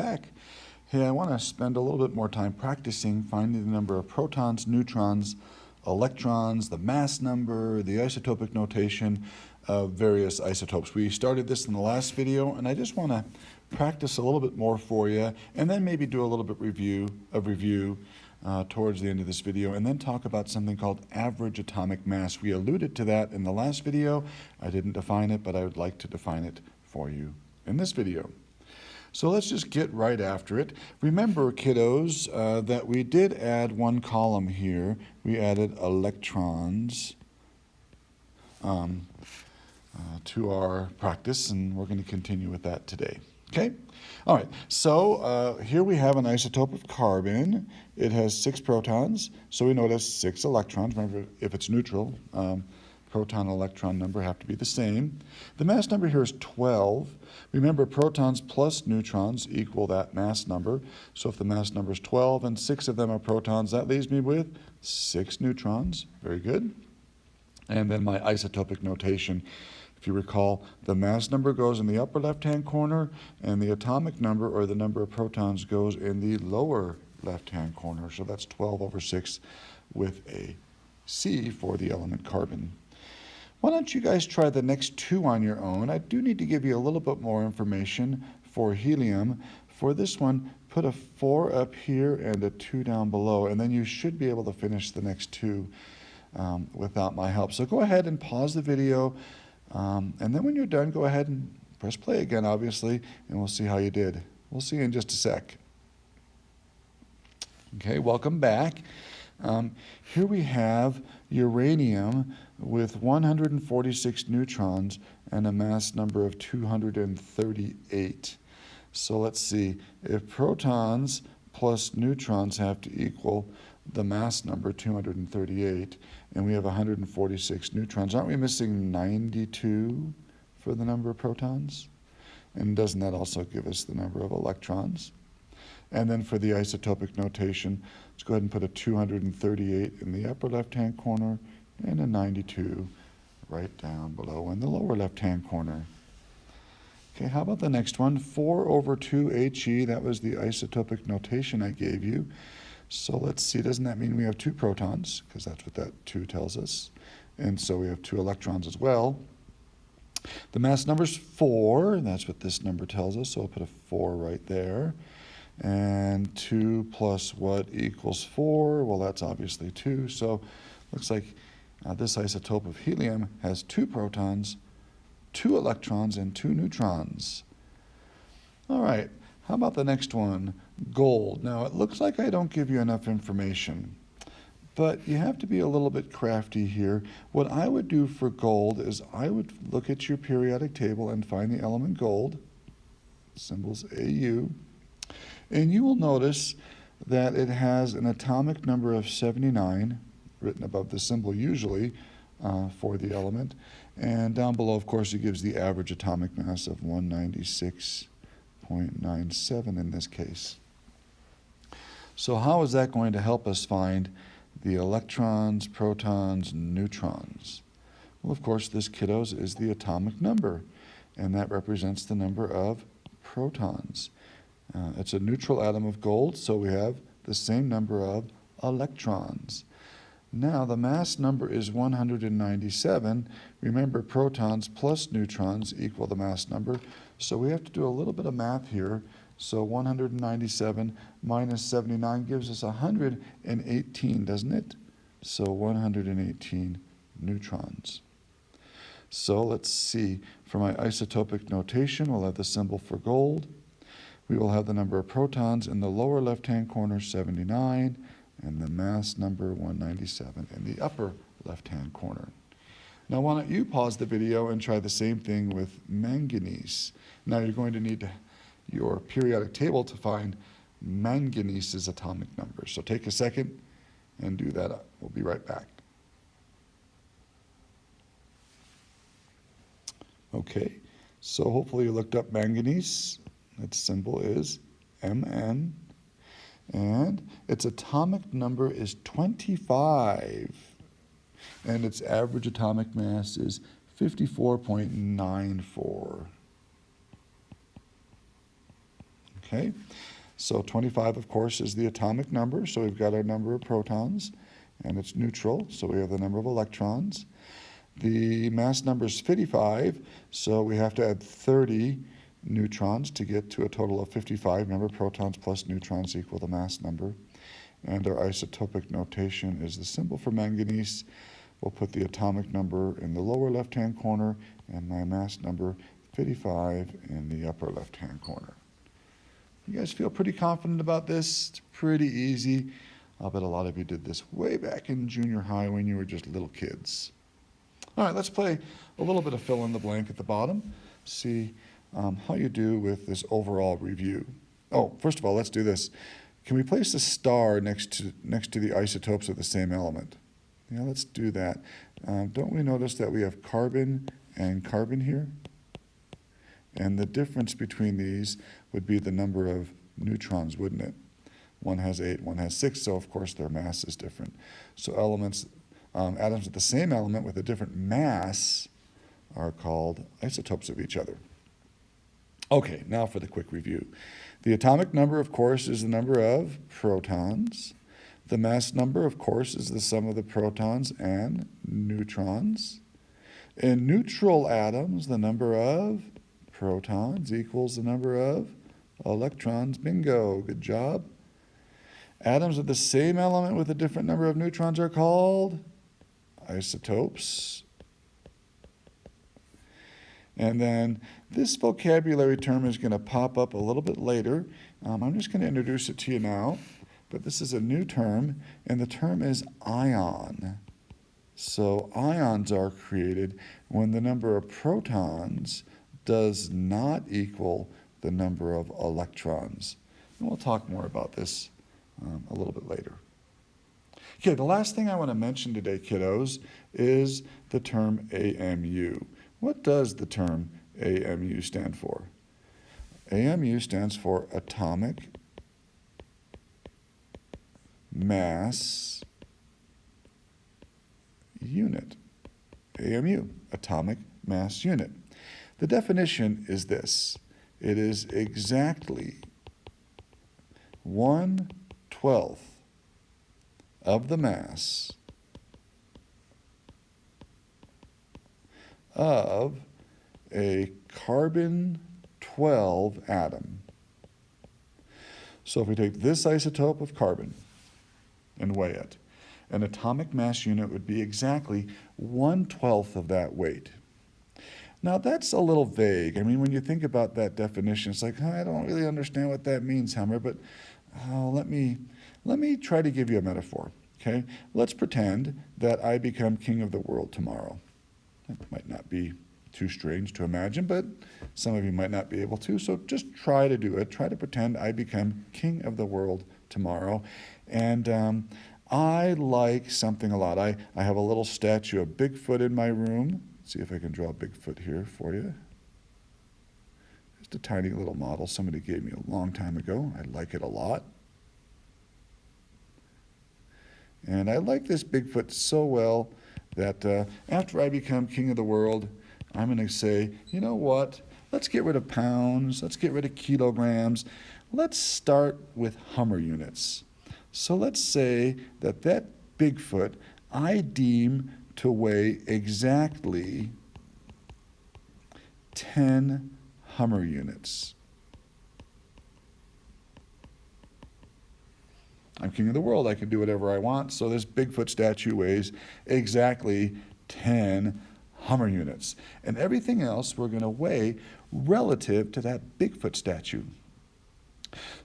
Back. Hey, I want to spend a little bit more time practicing finding the number of protons, neutrons, electrons, the mass number, the isotopic notation of various isotopes. We started this in the last video, and I just want to practice a little bit more for you, and then maybe do a little bit of review towards the end of this video, and then talk about something called average atomic mass. We alluded to that in the last video. I didn't define it, but I would like to define it for you in this video. So let's just get right after it. Remember, kiddos, that we did add one column here. We added electrons to our practice, and we're going to continue with that today. Okay? All right, so here we have an isotope of carbon. It has 6 protons, so we know it has 6 electrons. Remember, if it's neutral, proton and electron number have to be the same. The mass number here is 12. Remember, protons plus neutrons equal that mass number. So if the mass number is 12 and 6 of them are protons, that leaves me with 6 neutrons. Very good. And then my isotopic notation. If you recall, the mass number goes in the upper left-hand corner, and the atomic number, or the number of protons, goes in the lower left-hand corner. So that's 12 over 6 with a C for the element carbon. Why don't you guys try the next 2 on your own? I do need to give you a little bit more information for helium. For this one, put a 4 up here and a 2 down below, and then you should be able to finish the next 2 without my help. So go ahead and pause the video, and then when you're done, go ahead and press play again, obviously, and we'll see how you did. We'll see you in just a sec. Okay, welcome back. Here we have uranium with 146 neutrons and a mass number of 238. So let's see, if protons plus neutrons have to equal the mass number 238, and we have 146 neutrons, aren't we missing 92 for the number of protons? And doesn't that also give us the number of electrons? And then for the isotopic notation, let's go ahead and put a 238 in the upper left-hand corner and a 92 right down below in the lower left-hand corner. Okay, how about the next one? 4 over 2 He, that was the isotopic notation I gave you. So let's see, doesn't that mean we have 2 protons? Because that's what that 2 tells us. And so we have 2 electrons as well. The mass number's 4, and that's what this number tells us, so I'll put a 4 right there. And 2 plus what equals 4? Well, that's obviously 2. So looks like this isotope of helium has 2 protons, 2 electrons, and 2 neutrons. All right, how about the next one? Gold. Now, it looks like I don't give you enough information, but you have to be a little bit crafty here. What I would do for gold is I would look at your periodic table and find the element gold, symbol's Au, and you will notice that it has an atomic number of 79, written above the symbol usually for the element. And down below, of course, it gives the average atomic mass of 196.97 in this case. So how is that going to help us find the electrons, protons, neutrons? Well, of course, this, kiddos, is the atomic number, and that represents the number of protons. It's a neutral atom of gold, so we have the same number of electrons. Now, the mass number is 197. Remember, protons plus neutrons equal the mass number, so we have to do a little bit of math here. So 197 minus 79 gives us 118, doesn't it? So 118 neutrons. So let's see. For my isotopic notation, we'll have the symbol for gold. We will have the number of protons in the lower left-hand corner, 79, and the mass number 197 in the upper left-hand corner. Now, why don't you pause the video and try the same thing with manganese. Now, you're going to need your periodic table to find manganese's atomic number. So take a second and do that. We'll be right back. Okay, so hopefully you looked up manganese. Its symbol is Mn, and its atomic number is 25, and its average atomic mass is 54.94. Okay, so 25, of course, is the atomic number, so we've got our number of protons, and it's neutral, so we have the number of electrons. The mass number is 55, so we have to add 30 neutrons to get to a total of 55. Remember, protons plus neutrons equal the mass number. And our isotopic notation is the symbol for manganese. We'll put the atomic number in the lower left-hand corner and my mass number 55 in the upper left-hand corner. You guys feel pretty confident about this? It's pretty easy. I'll bet a lot of you did this way back in junior high when you were just little kids. All right, let's play a little bit of fill in the blank at the bottom. See how you do with this overall review. Oh, first of all, let's do this. Can we place a star next to the isotopes of the same element? Yeah, let's do that. Don't we notice that we have carbon and carbon here? And the difference between these would be the number of neutrons, wouldn't it? One has 8, one has 6, so of course their mass is different. So atoms of the same element with a different mass are called isotopes of each other. Okay, now for the quick review. The atomic number, of course, is the number of protons. The mass number, of course, is the sum of the protons and neutrons. In neutral atoms, the number of protons equals the number of electrons. Bingo, good job. Atoms of the same element with a different number of neutrons are called isotopes. And then this vocabulary term is going to pop up a little bit later. I'm just going to introduce it to you now, but this is a new term, and the term is ion. So ions are created when the number of protons does not equal the number of electrons. And we'll talk more about this a little bit later. Okay, the last thing I want to mention today, kiddos, is the term AMU. What does the term AMU stand for? AMU stands for Atomic Mass Unit. AMU, Atomic Mass Unit. The definition is this. It is exactly 1/12 of the mass of a carbon-12 atom. So if we take this isotope of carbon and weigh it, an atomic mass unit would be exactly 1/12 of that weight. Now that's a little vague. I mean, when you think about that definition, it's like, I don't really understand what that means, Hummer, but let me try to give you a metaphor, okay? Let's pretend that I become king of the world tomorrow. That might not be too strange to imagine, but some of you might not be able to, so just try to do it. Try to pretend I become king of the world tomorrow, and I like something a lot. I have a little statue of Bigfoot in my room. Let's see if I can draw Bigfoot here for you. Just a tiny little model somebody gave me a long time ago. I like it a lot. And I like this Bigfoot so well that after I become king of the world, I'm going to say, you know what? Let's get rid of pounds. Let's get rid of kilograms. Let's start with Hummer units. So let's say that Bigfoot I deem to weigh exactly 10 Hummer units. I'm king of the world. I can do whatever I want. So this Bigfoot statue weighs exactly 10 Hummer units. And everything else we're going to weigh relative to that Bigfoot statue.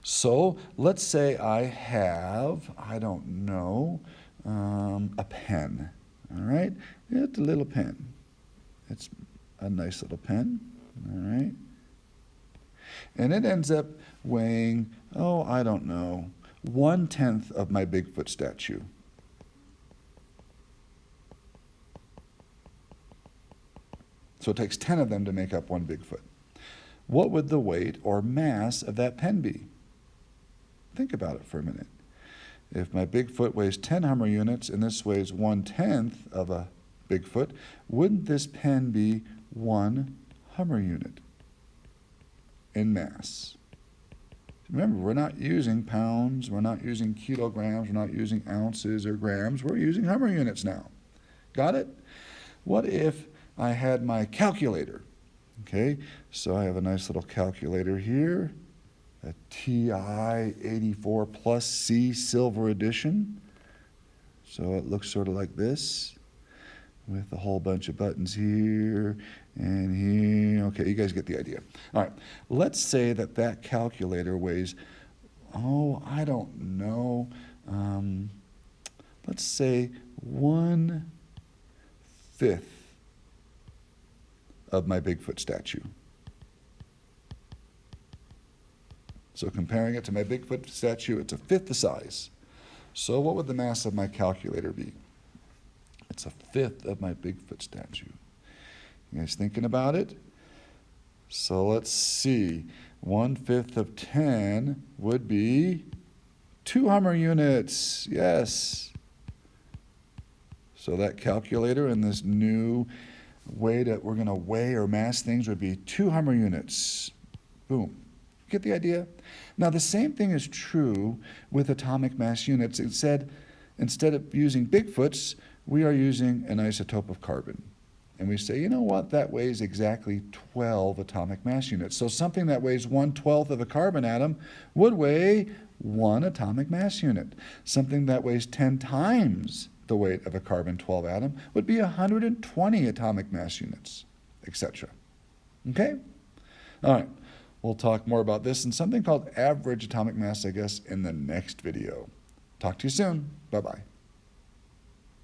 So let's say I have, I don't know, a pen. All right? It's a little pen. It's a nice little pen. All right? And it ends up weighing, I don't know, 1/10 of my Bigfoot statue. So it takes 10 of them to make up one Bigfoot. What would the weight or mass of that pen be? Think about it for a minute. If my Bigfoot weighs 10 Hummer units and this weighs 1/10 of a Bigfoot, wouldn't this pen be 1 Hummer unit in mass? Remember, we're not using pounds, we're not using kilograms, we're not using ounces or grams, we're using Hummer units now. Got it? What if I had my calculator? Okay, so I have a nice little calculator here, a TI-84 plus C silver edition. So it looks sort of like this, with a whole bunch of buttons here and here. Okay, you guys get the idea. All right, let's say that that calculator weighs, oh, I don't know, let's say 1/5 of my Bigfoot statue. So comparing it to my Bigfoot statue, it's 1/5 the size. So what would the mass of my calculator be? It's 1/5 of my Bigfoot statue. You guys thinking about it? So let's see. 1/5 of 10 would be 2 Hummer units. Yes. So that calculator in this new way that we're going to weigh or mass things would be 2 Hummer units. Boom. Get the idea? Now the same thing is true with atomic mass units. It said instead of using Bigfoots, we are using an isotope of carbon. And we say, you know what, that weighs exactly 12 atomic mass units. So something that weighs 1/12 of a carbon atom would weigh 1 atomic mass unit. Something that weighs 10 times the weight of a carbon-12 atom would be 120 atomic mass units, etc. Okay? All right. We'll talk more about this and something called average atomic mass, I guess, in the next video. Talk to you soon. Bye-bye.